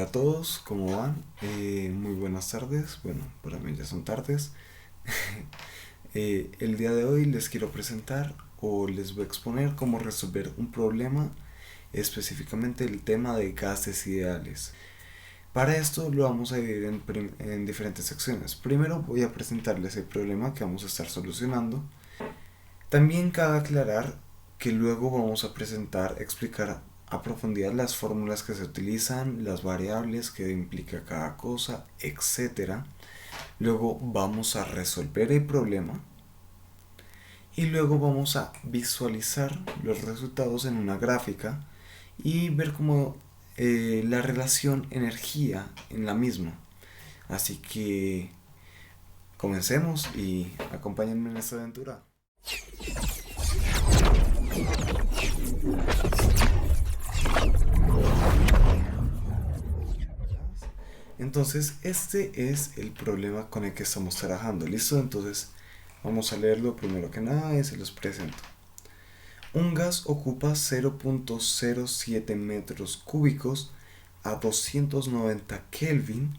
Hola a todos, ¿cómo van? Muy buenas tardes. Bueno, para mí ya son tardes. El día de hoy les quiero presentar o les voy a exponer cómo resolver un problema, específicamente el tema de gases ideales. Para esto lo vamos a dividir en diferentes secciones. Primero voy a presentarles el problema que vamos a estar solucionando. También cabe aclarar que luego vamos a explicar a profundidad las fórmulas que se utilizan, las variables que implica cada cosa, etcétera. Luego vamos a resolver el problema y luego vamos a visualizar los resultados en una gráfica y ver cómo la relación energía en la misma. Así que comencemos y acompáñenme en esta aventura. Entonces, este es el problema con el que estamos trabajando. ¿Listo? Entonces, vamos a leerlo primero que nada y se los presento. Un gas ocupa 0.07 metros cúbicos a 290 Kelvin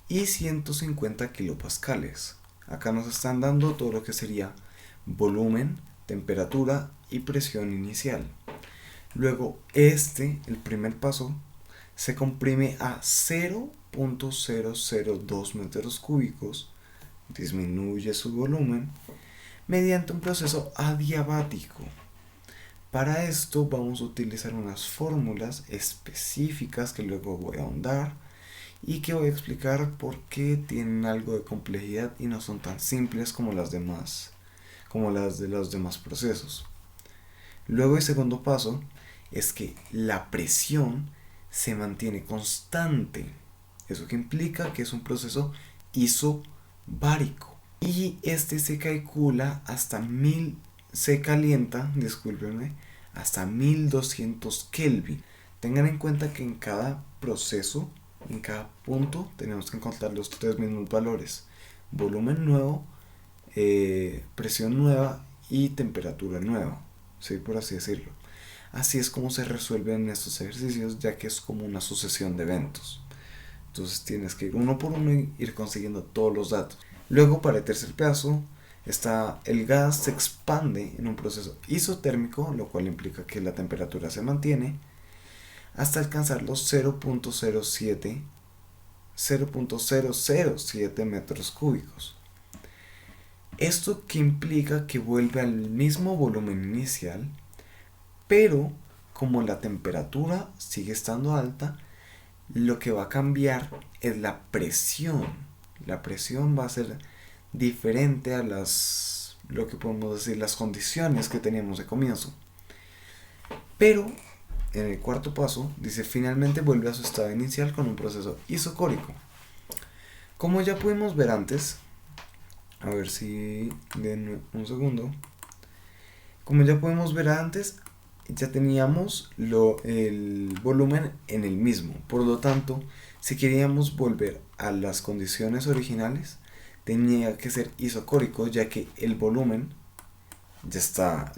y 150 kilopascales. Acá nos están dando todo lo que sería volumen, temperatura y presión inicial. Luego, el primer paso, se comprime a 0.002 metros cúbicos, disminuye su volumen mediante un proceso adiabático. Para esto vamos a utilizar unas fórmulas específicas que luego voy a ahondar y que voy a explicar por qué tienen algo de complejidad y no son tan simples como las de los demás procesos. Luego el segundo paso es que la presión se mantiene constante. Eso que implica que es un proceso isobárico. Y este se calcula se calienta, discúlpenme, hasta 1200 Kelvin. Tengan en cuenta que en cada proceso, en cada punto, tenemos que encontrar los tres mismos valores. Volumen nuevo, presión nueva y temperatura nueva, ¿sí? Por así decirlo. Así es como se resuelven estos ejercicios, ya que es como una sucesión de eventos. Entonces tienes que ir uno por uno y ir consiguiendo todos los datos. Luego, para el tercer paso, el gas se expande en un proceso isotérmico, lo cual implica que la temperatura se mantiene hasta alcanzar los 0.007 metros cúbicos. Esto que implica que vuelve al mismo volumen inicial, pero como la temperatura sigue estando alta, lo que va a cambiar es la presión. La presión va a ser diferente a lo que podemos decir, las condiciones que teníamos de comienzo. Pero en el cuarto paso dice, finalmente vuelve a su estado inicial con un proceso isocórico. Como ya pudimos ver antes, a ver si den un segundo. Como ya podemos ver antes, ya teníamos el volumen en el mismo. Por lo tanto, si queríamos volver a las condiciones originales, tenía que ser isocórico, ya que el volumen ya estaba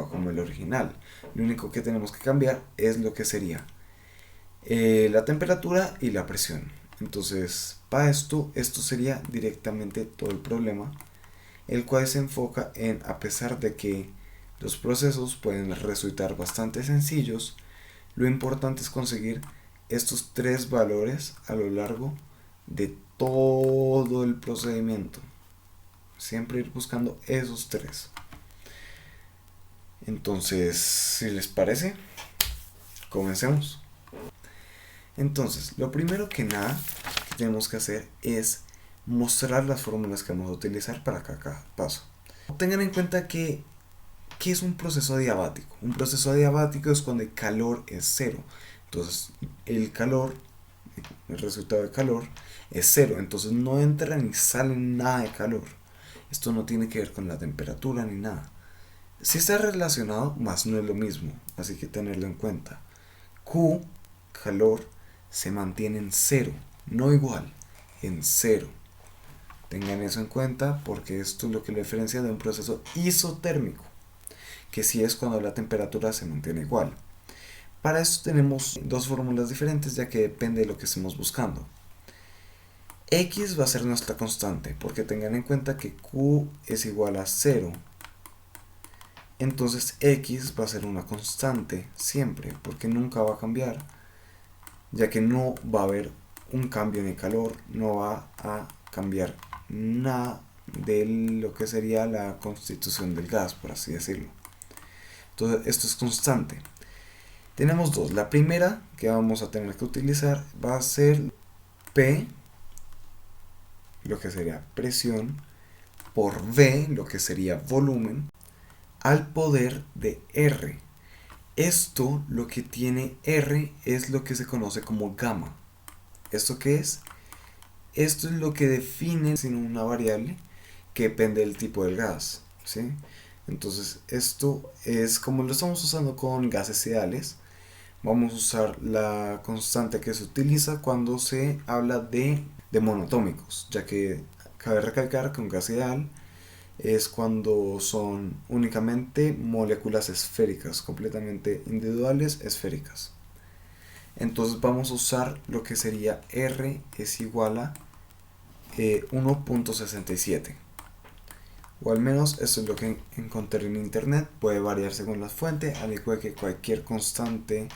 como el original. Lo único que tenemos que cambiar es lo que sería la temperatura y la presión. Entonces, para esto sería directamente todo el problema, el cual se enfoca en, a pesar de que los procesos pueden resultar bastante sencillos, lo importante es conseguir estos tres valores a lo largo de todo el procedimiento. Siempre ir buscando esos tres. Entonces, si les parece, comencemos. Entonces, lo primero que nada que tenemos que hacer es mostrar las fórmulas que vamos a utilizar para cada paso. Tengan en cuenta que ¿qué es un proceso adiabático? Un proceso adiabático es cuando el calor es cero. Entonces, el resultado de calor es cero. Entonces, no entra ni sale nada de calor. Esto no tiene que ver con la temperatura ni nada. Sí está relacionado, mas no es lo mismo. Así que tenerlo en cuenta. Q, calor, se mantiene en cero. No igual, en cero. Tengan eso en cuenta porque esto es lo que lo diferencia de un proceso isotérmico, que sí es cuando la temperatura se mantiene igual. Para esto tenemos dos fórmulas diferentes, ya que depende de lo que estemos buscando. X va a ser nuestra constante, porque tengan en cuenta que Q es igual a 0. Entonces X va a ser una constante siempre, porque nunca va a cambiar, ya que no va a haber un cambio en el calor, no va a cambiar nada de lo que sería la constitución del gas, por así decirlo. Entonces esto es constante. Tenemos dos. La primera que vamos a tener que utilizar va a ser P, lo que sería presión, por V, lo que sería volumen, al poder de R. Esto, lo que tiene R, es lo que se conoce como gamma. ¿Esto qué es? Esto es lo que define una variable que depende del tipo del gas, ¿sí? Entonces, esto es como lo estamos usando con gases ideales. Vamos a usar la constante que se utiliza cuando se habla de monoatómicos, ya que cabe recalcar que un gas ideal es cuando son únicamente moléculas esféricas, completamente individuales, esféricas. Entonces vamos a usar lo que sería R es igual a 1.67. O al menos eso es lo que encontré en internet. Puede variar según la fuente, al igual que cualquier constante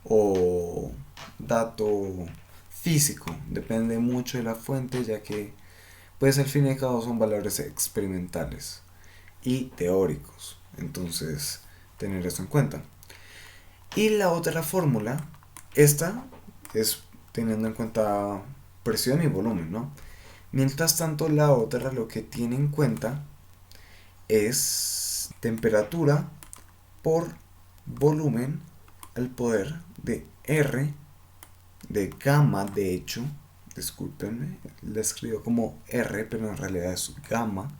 o dato físico. Depende mucho de la fuente, ya que pues al fin y al cabo son valores experimentales y teóricos. Entonces, tener eso en cuenta. Y la otra fórmula, esta es teniendo en cuenta presión y volumen, ¿no? Mientras tanto, la otra lo que tiene en cuenta es temperatura por volumen al poder de R de gamma, de hecho, discúlpenme, la escribo como R, pero en realidad es gamma,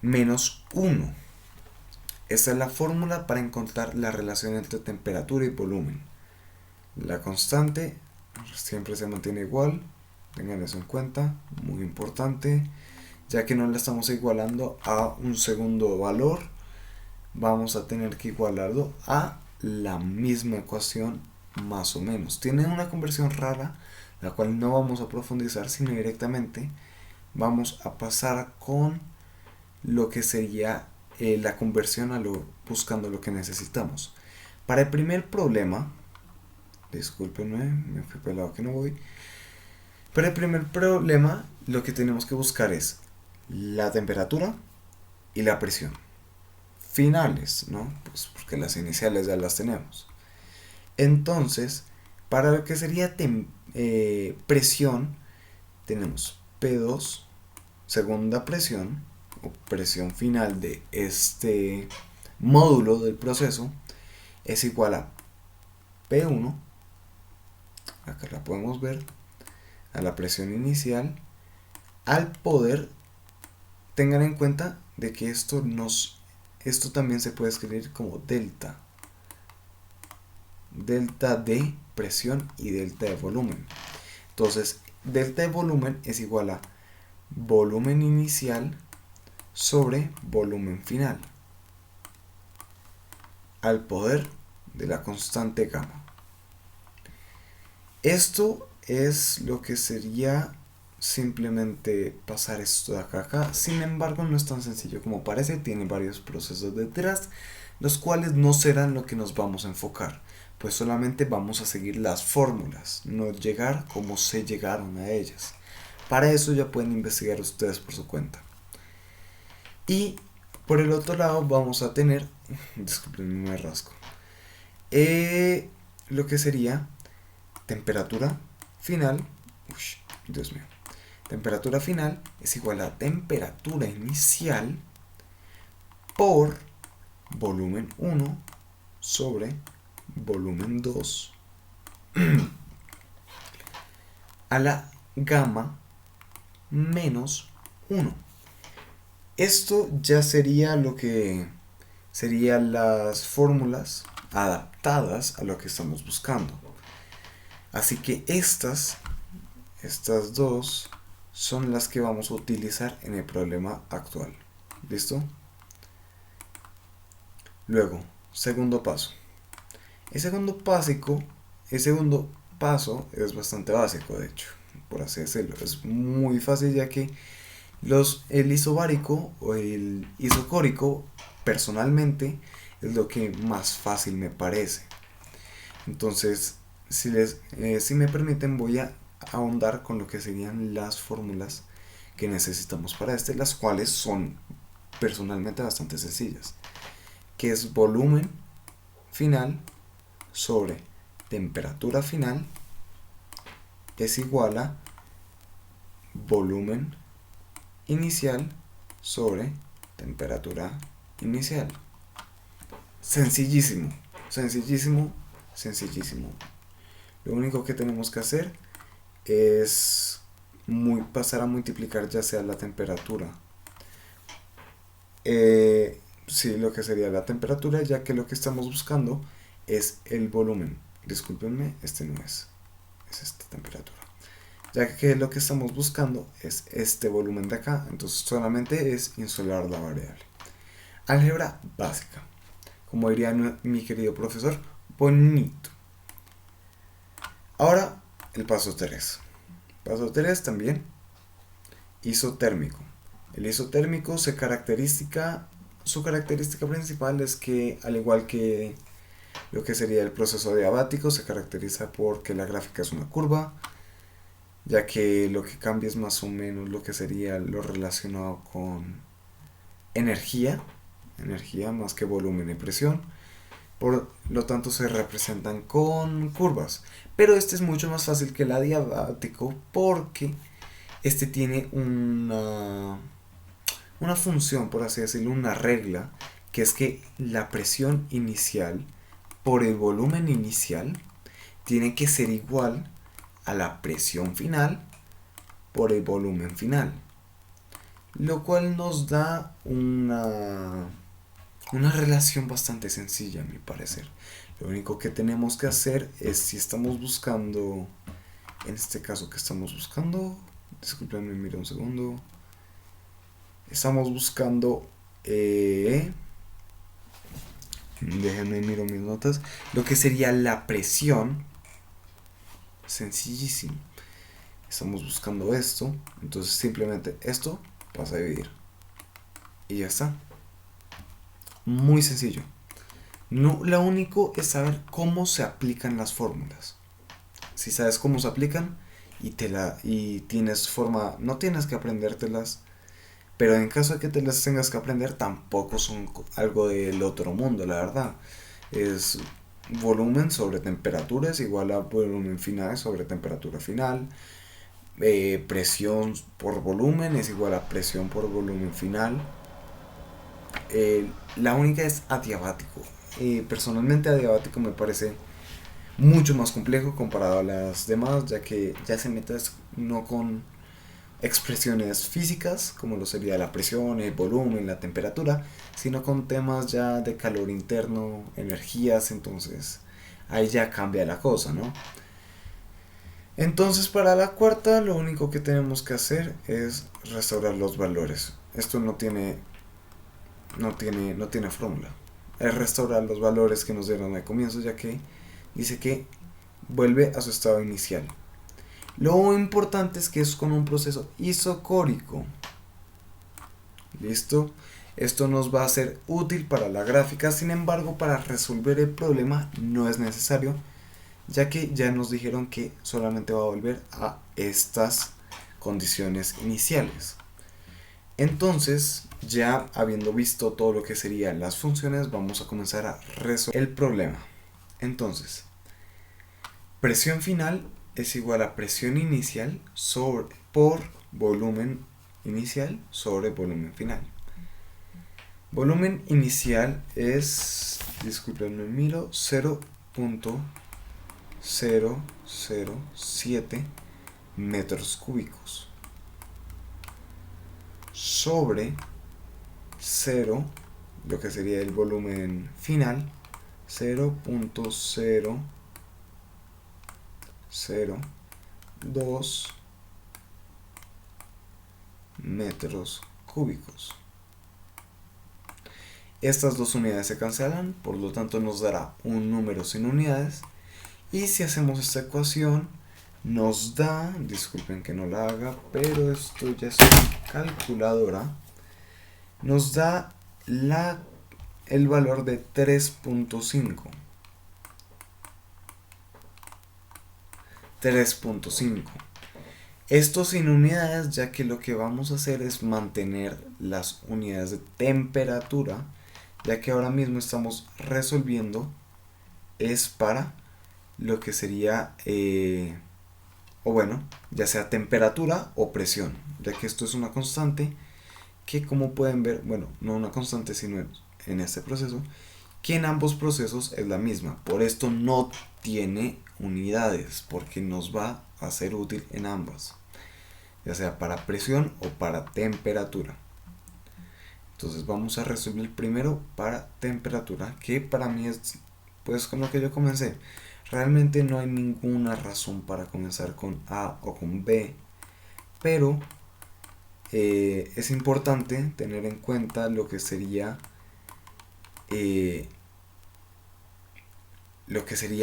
menos 1. Esta es la fórmula para encontrar la relación entre temperatura y volumen. La constante siempre se mantiene igual, tengan eso en cuenta, muy importante, ya que no la estamos igualando a un segundo valor, vamos a tener que igualarlo a la misma ecuación más o menos. Tiene una conversión rara, la cual no vamos a profundizar, sino directamente vamos a pasar con lo que sería la conversión buscando lo que necesitamos. Para el primer problema, discúlpenme, me fui pelado que no voy. Para el primer problema, lo que tenemos que buscar es la temperatura y la presión finales, ¿no? Pues porque las iniciales ya las tenemos. Entonces, para lo que sería presión, tenemos P2, segunda presión, o presión final de este módulo del proceso, es igual a P1, acá la podemos ver, a la presión inicial, al poder, tengan en cuenta de que esto también se puede escribir como delta de presión y delta de volumen. Entonces, delta de volumen es igual a volumen inicial sobre volumen final al poder de la constante gamma. Esto es lo que sería simplemente pasar esto de acá a acá. Sin embargo, no es tan sencillo como parece, tiene varios procesos detrás, los cuales no serán lo que nos vamos a enfocar, pues solamente vamos a seguir las fórmulas, no llegar como se llegaron a ellas. Para eso ya pueden investigar ustedes por su cuenta. Y por el otro lado vamos a tener, disculpen, me rasco, lo que sería temperatura final. Uy, Dios mío. Temperatura final es igual a temperatura inicial por volumen 1 sobre volumen 2 a la gamma menos 1. Esto ya sería lo que serían las fórmulas adaptadas a lo que estamos buscando. Así que estas dos son las que vamos a utilizar en el problema actual. ¿Listo? Luego, segundo paso. El segundo paso es bastante básico, de hecho, por así decirlo. Es muy fácil ya que el isobárico o el isocórico, personalmente, es lo que más fácil me parece. Entonces, si me permiten, voy a ahondar con lo que serían las fórmulas que necesitamos para las cuales son personalmente bastante sencillas, que es volumen final sobre temperatura final es igual a volumen inicial sobre temperatura inicial. Sencillísimo, sencillísimo, sencillísimo. Lo único que tenemos que hacer es pasar a multiplicar ya sea la temperatura. Sí, lo que sería la temperatura, ya que lo que estamos buscando es el volumen. Discúlpenme, este no es esta temperatura. Ya que lo que estamos buscando es este volumen de acá, entonces solamente es insolar la variable. Álgebra básica, como diría mi querido profesor, bonito. Ahora el paso 3. Paso 3 también, isotérmico. El isotérmico su característica principal es que, al igual que lo que sería el proceso diabático, se caracteriza porque la gráfica es una curva, ya que lo que cambia es más o menos lo que sería lo relacionado con energía más que volumen y presión. Por lo tanto se representan con curvas. Pero este es mucho más fácil que el adiabático porque este tiene una función, por así decirlo, una regla, que es que la presión inicial por el volumen inicial tiene que ser igual a la presión final por el volumen final. Lo cual nos da una relación bastante sencilla, a mi parecer. Lo único que tenemos que hacer es, si estamos buscando, en este caso que estamos buscando, disculpenme, mira un segundo, estamos buscando, déjenme miro mis notas, lo que sería la presión, sencillísimo. Estamos buscando esto, entonces simplemente esto pasa a dividir y ya está. Muy sencillo. No, lo único es saber cómo se aplican las fórmulas. Si sabes cómo se aplican y tienes forma, no tienes que aprendértelas, pero en caso de que te las tengas que aprender, tampoco son algo del otro mundo, la verdad. Es volumen sobre temperatura es igual a volumen final sobre temperatura final. Presión por volumen es igual a presión por volumen final. La única es adiabático. Personalmente adiabático me parece mucho más complejo comparado a las demás, ya que ya se mete no con expresiones físicas, como lo sería la presión, el volumen, la temperatura, sino con temas ya de calor interno, energías, entonces ahí ya cambia la cosa, ¿no? Entonces para la cuarta lo único que tenemos que hacer es restaurar los valores. Esto no tiene fórmula. Es restaurar los valores que nos dieron al comienzo, ya que dice que vuelve a su estado inicial. Lo importante es que es con un proceso isocórico. ¿Listo? Esto nos va a ser útil para la gráfica, sin embargo, para resolver el problema no es necesario, ya que ya nos dijeron que solamente va a volver a estas condiciones iniciales. Entonces, ya habiendo visto todo lo que serían las funciones, vamos a comenzar a resolver el problema. Entonces, presión final es igual a presión inicial por volumen inicial sobre volumen final. Volumen inicial es, disculpenme, miro, 0.007 metros cúbicos sobre 0, lo que sería el volumen final, 0.002 metros cúbicos. Estas dos unidades se cancelan, por lo tanto nos dará un número sin unidades. Y si hacemos esta ecuación, nos da, disculpen que no la haga, pero esto ya es una calculadora, nos da el valor de 3.5. 3.5. Esto sin unidades, ya que lo que vamos a hacer es mantener las unidades de temperatura, ya que ahora mismo estamos resolviendo es para lo que sería, o bueno, ya sea temperatura o presión, ya que esto es una constante que, como pueden ver, bueno, no una constante sino en este proceso, que en ambos procesos es la misma. Por esto no tiene unidades, porque nos va a ser útil en ambas, ya sea para presión o para temperatura. Entonces vamos a resolver primero para temperatura, que para mí es pues con lo que yo comencé. Realmente no hay ninguna razón para comenzar con A o con B, pero es importante tener en cuenta lo que sería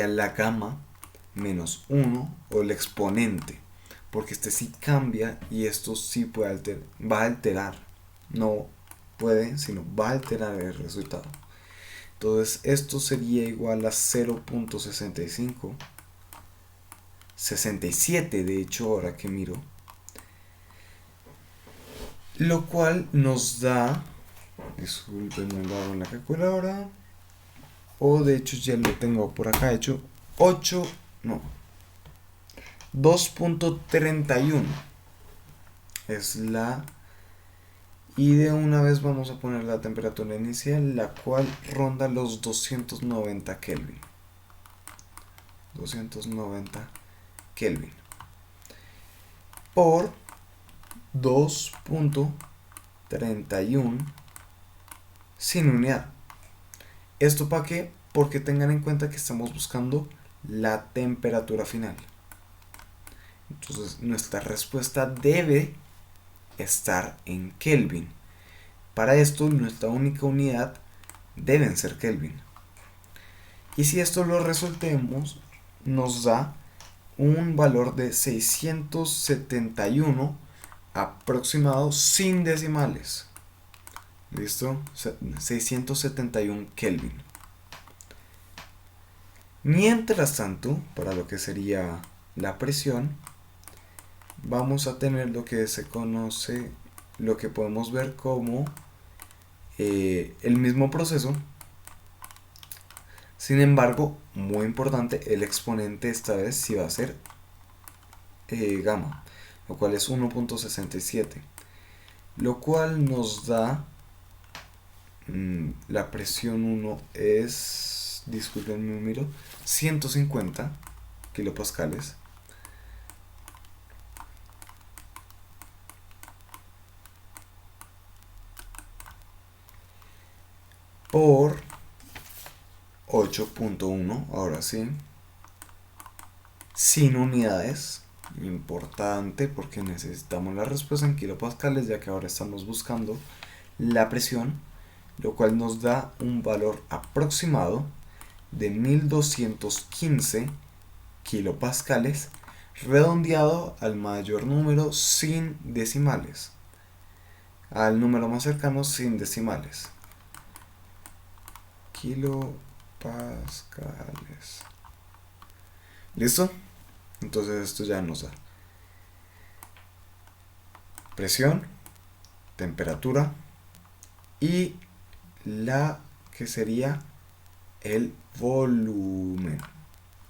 la gama menos 1 o el exponente, porque este sí cambia y esto sí puede va a alterar, no puede, sino va a alterar el resultado. Entonces esto sería igual a 0.65, 67 de hecho ahora que miro, lo cual nos da, disculpen, lo hago en la calculadora, o de hecho ya lo tengo por acá hecho, 2.31 es la, y de una vez vamos a poner la temperatura inicial, la cual ronda los 290 Kelvin. 290 Kelvin por 2.31 sin unidad. ¿Esto para qué? Porque tengan en cuenta que estamos buscando la temperatura final. Entonces nuestra respuesta debe estar en Kelvin. Para esto nuestra única unidad deben ser Kelvin. Y si esto lo resolvemos, nos da un valor de 671 aproximado sin decimales. ¿Listo? 671 Kelvin. Mientras tanto, para lo que sería la presión, vamos a tener lo que se conoce, lo que podemos ver como el mismo proceso. Sin embargo, muy importante, el exponente esta vez sí va a ser gamma, lo cual es 1.67, lo cual nos da la presión 1 es, disculpen mi número, 150 kilopascales por 8.1, ahora sí, sin unidades, importante porque necesitamos la respuesta en kilopascales, ya que ahora estamos buscando la presión, lo cual nos da un valor aproximado de 1215 kilopascales, redondeado al mayor número sin decimales, al número más cercano sin decimales. Kilopascales. ¿Listo? Entonces esto ya nos da presión, temperatura y la que sería el volumen.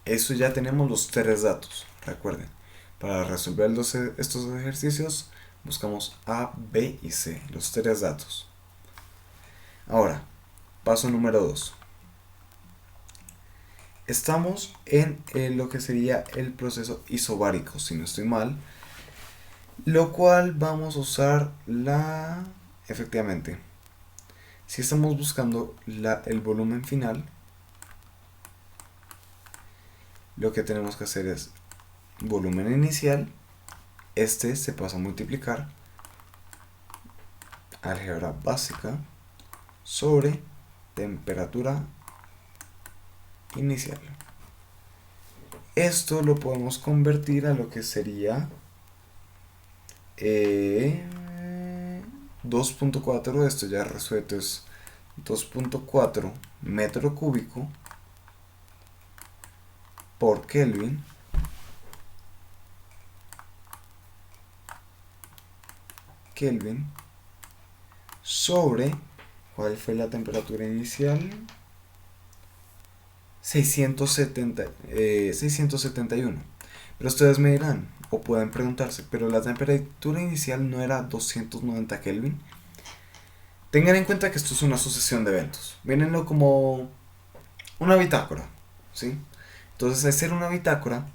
Eso ya tenemos los tres datos. Recuerden, para resolver estos ejercicios buscamos A, B y C, los tres datos. Ahora, paso número 2. Estamos en lo que sería el proceso isobárico, si no estoy mal, lo cual vamos a usar efectivamente, si estamos buscando el volumen final, lo que tenemos que hacer es volumen inicial, este se pasa a multiplicar, álgebra básica, sobre temperatura inicial. Esto lo podemos convertir a lo que sería 2.4, esto ya resuelto es 2.4 metro cúbico por Kelvin sobre, ¿cuál fue la temperatura inicial? 671. Pero ustedes me dirán, o pueden preguntarse, pero la temperatura inicial no era 290 Kelvin. Tengan en cuenta que esto es una sucesión de eventos. Mírenlo como una bitácora, ¿sí? Entonces, al ser una bitácora,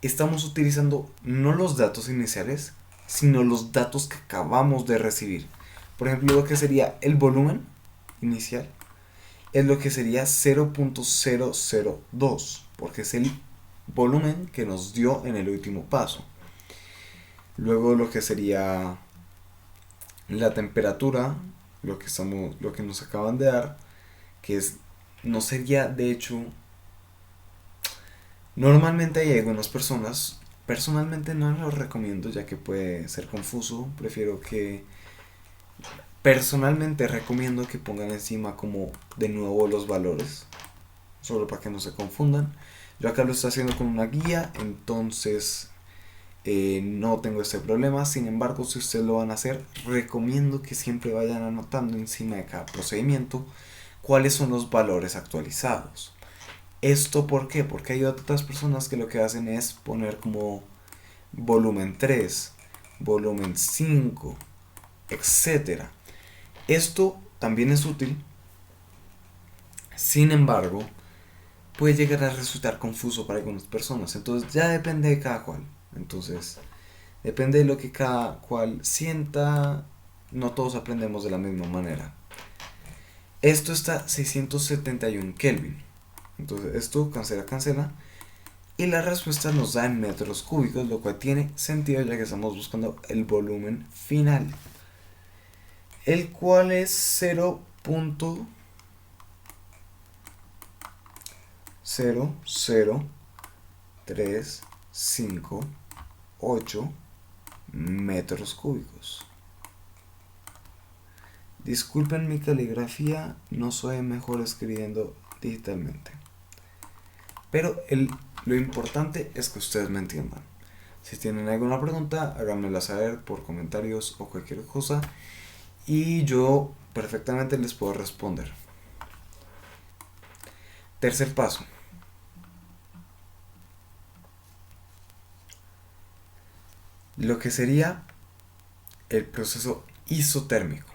estamos utilizando no los datos iniciales, sino los datos que acabamos de recibir. Por ejemplo, lo que sería el volumen inicial es lo que sería 0.002, porque es el volumen que nos dio en el último paso. Luego lo que sería la temperatura, lo que nos acaban de dar, que es, no sería, de hecho, normalmente hay algunas personas, personalmente no lo recomiendo ya que puede ser confuso, personalmente recomiendo que pongan encima como de nuevo los valores, solo para que no se confundan. Yo acá lo estoy haciendo con una guía, entonces no tengo este problema. Sin embargo, si ustedes lo van a hacer, recomiendo que siempre vayan anotando encima de cada procedimiento cuáles son los valores actualizados. ¿Esto por qué? Porque hay otras personas que lo que hacen es poner como volumen 3, volumen 5, etcétera. Esto también es útil, sin embargo, puede llegar a resultar confuso para algunas personas. Entonces ya depende de cada cual. Entonces, depende de lo que cada cual sienta. No todos aprendemos de la misma manera. Esto está a 671 Kelvin. Entonces esto cancela. Y la respuesta nos da en metros cúbicos, lo cual tiene sentido ya que estamos buscando el volumen final, el cual es 0.00358 metros cúbicos. Disculpen mi caligrafía, no soy mejor escribiendo digitalmente. Pero lo importante es que ustedes me entiendan. Si tienen alguna pregunta, háganmela saber por comentarios o cualquier cosa. Y yo perfectamente les puedo responder. Tercer paso. Lo que sería el proceso isotérmico.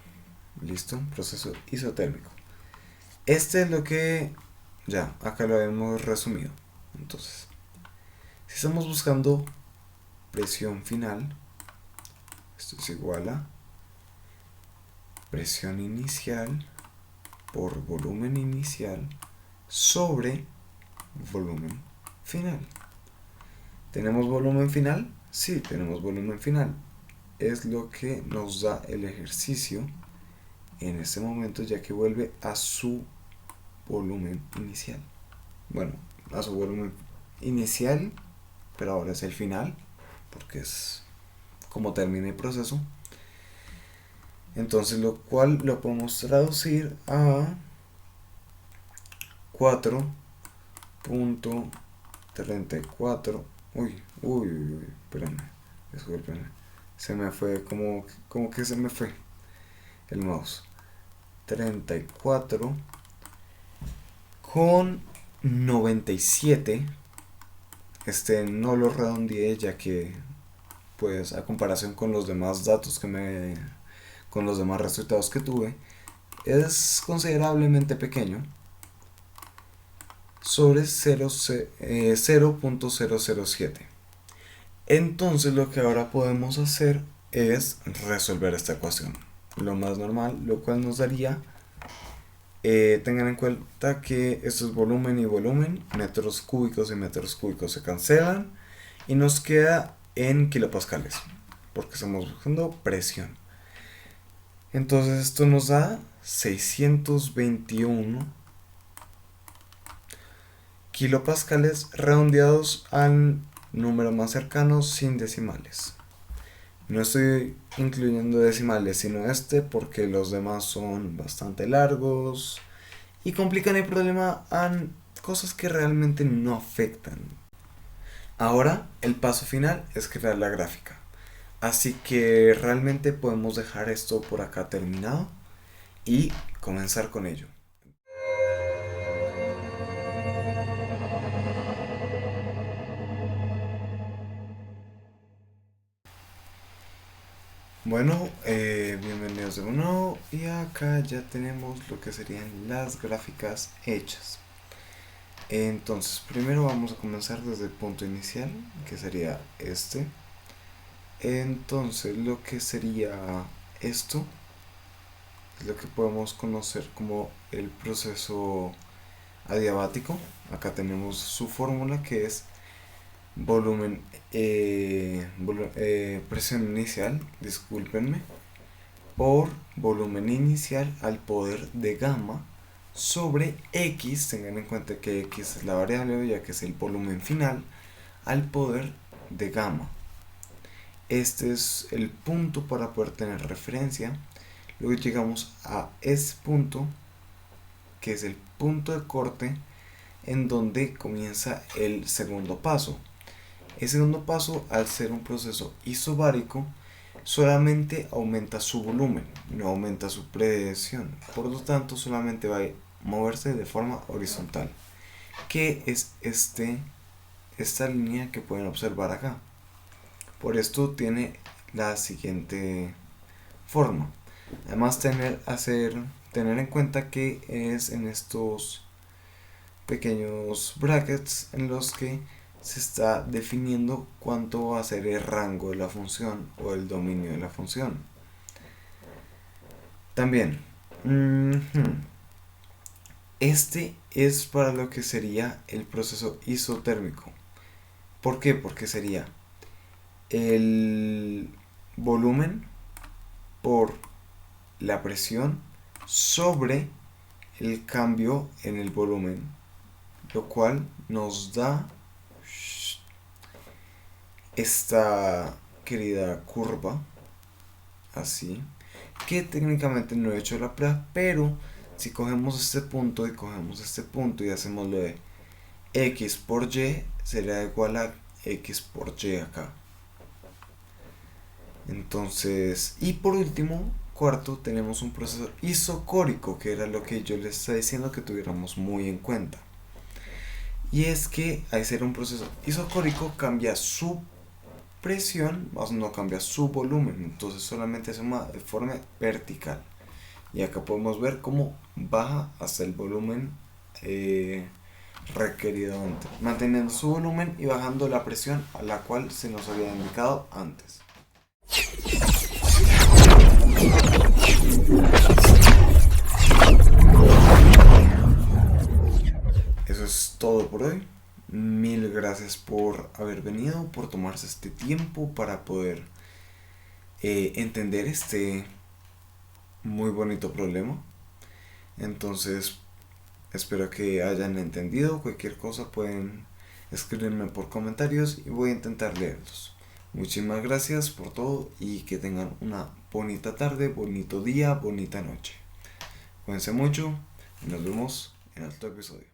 ¿Listo? Proceso isotérmico. Este es lo que ya, acá lo hemos resumido. Entonces, si estamos buscando presión final, esto es igual a presión inicial por volumen inicial sobre volumen final. ¿Tenemos volumen final? Sí, tenemos volumen final. Es lo que nos da el ejercicio en este momento, ya que vuelve a su volumen inicial. Bueno, a su volumen inicial, pero ahora es el final, porque es como termina el proceso. Entonces, lo cual lo podemos traducir a 4.34. Uy, espérenme, discúlpenme. Se me fue, como que se me fue el mouse. 34 con 97. No lo redondeé ya que pues a comparación con los demás datos con los demás resultados que tuve, es considerablemente pequeño, sobre 0.007. Entonces lo que ahora podemos hacer es resolver esta ecuación, lo más normal, lo cual nos daría, tengan en cuenta que esto es volumen y volumen, metros cúbicos y metros cúbicos se cancelan y nos queda en kilopascales, porque estamos buscando presión. Entonces esto nos da 621 kilopascales redondeados al número más cercano sin decimales. No estoy incluyendo decimales sino porque los demás son bastante largos y complican el problema a cosas que realmente no afectan. Ahora el paso final es crear la gráfica. Así que realmente podemos dejar esto por acá terminado y comenzar con ello. Bueno, bienvenidos de nuevo y acá ya tenemos lo que serían las gráficas hechas. Entonces primero vamos a comenzar desde el punto inicial, que sería este. Entonces lo que sería esto es lo que podemos conocer como el proceso adiabático. Acá tenemos su fórmula, que es volumen, presión inicial, discúlpenme, por volumen inicial al poder de gamma sobre X. Tengan en cuenta que X es la variable, ya que es el volumen final, al poder de gamma. Este es el punto para poder tener referencia. Luego llegamos a ese punto, que es el punto de corte, en donde comienza el segundo paso. El segundo paso, al ser un proceso isobárico, solamente aumenta su volumen, no aumenta su presión. Por lo tanto, solamente va a moverse de forma horizontal, que es esta línea que pueden observar acá. Por esto tiene la siguiente forma. Además, tener en cuenta que es en estos pequeños brackets en los que se está definiendo cuánto va a ser el rango de la función o el dominio de la función. También, este es para lo que sería el proceso isotérmico. ¿Por qué? Porque sería el volumen por la presión sobre el cambio en el volumen, lo cual nos da esta querida curva, así, que técnicamente no he hecho la prueba, pero si cogemos este punto y hacemos lo de x por y, será igual a x por y acá. Entonces, y por último, cuarto, tenemos un proceso isocórico, que era lo que yo les estaba diciendo que tuviéramos muy en cuenta. Y es que al ser un proceso isocórico cambia su presión, más no cambia su volumen, entonces solamente se suma de forma vertical. Y acá podemos ver cómo baja hasta el volumen requerido antes, manteniendo su volumen y bajando la presión a la cual se nos había indicado antes. Eso es todo por hoy. Mil gracias por haber venido, por tomarse este tiempo para poder entender este muy bonito problema. Entonces, espero que hayan entendido. Cualquier cosa pueden escribirme por comentarios y voy a intentar leerlos. Muchísimas gracias por todo y que tengan una bonita tarde, bonito día, bonita noche. Cuídense mucho y nos vemos en otro episodio.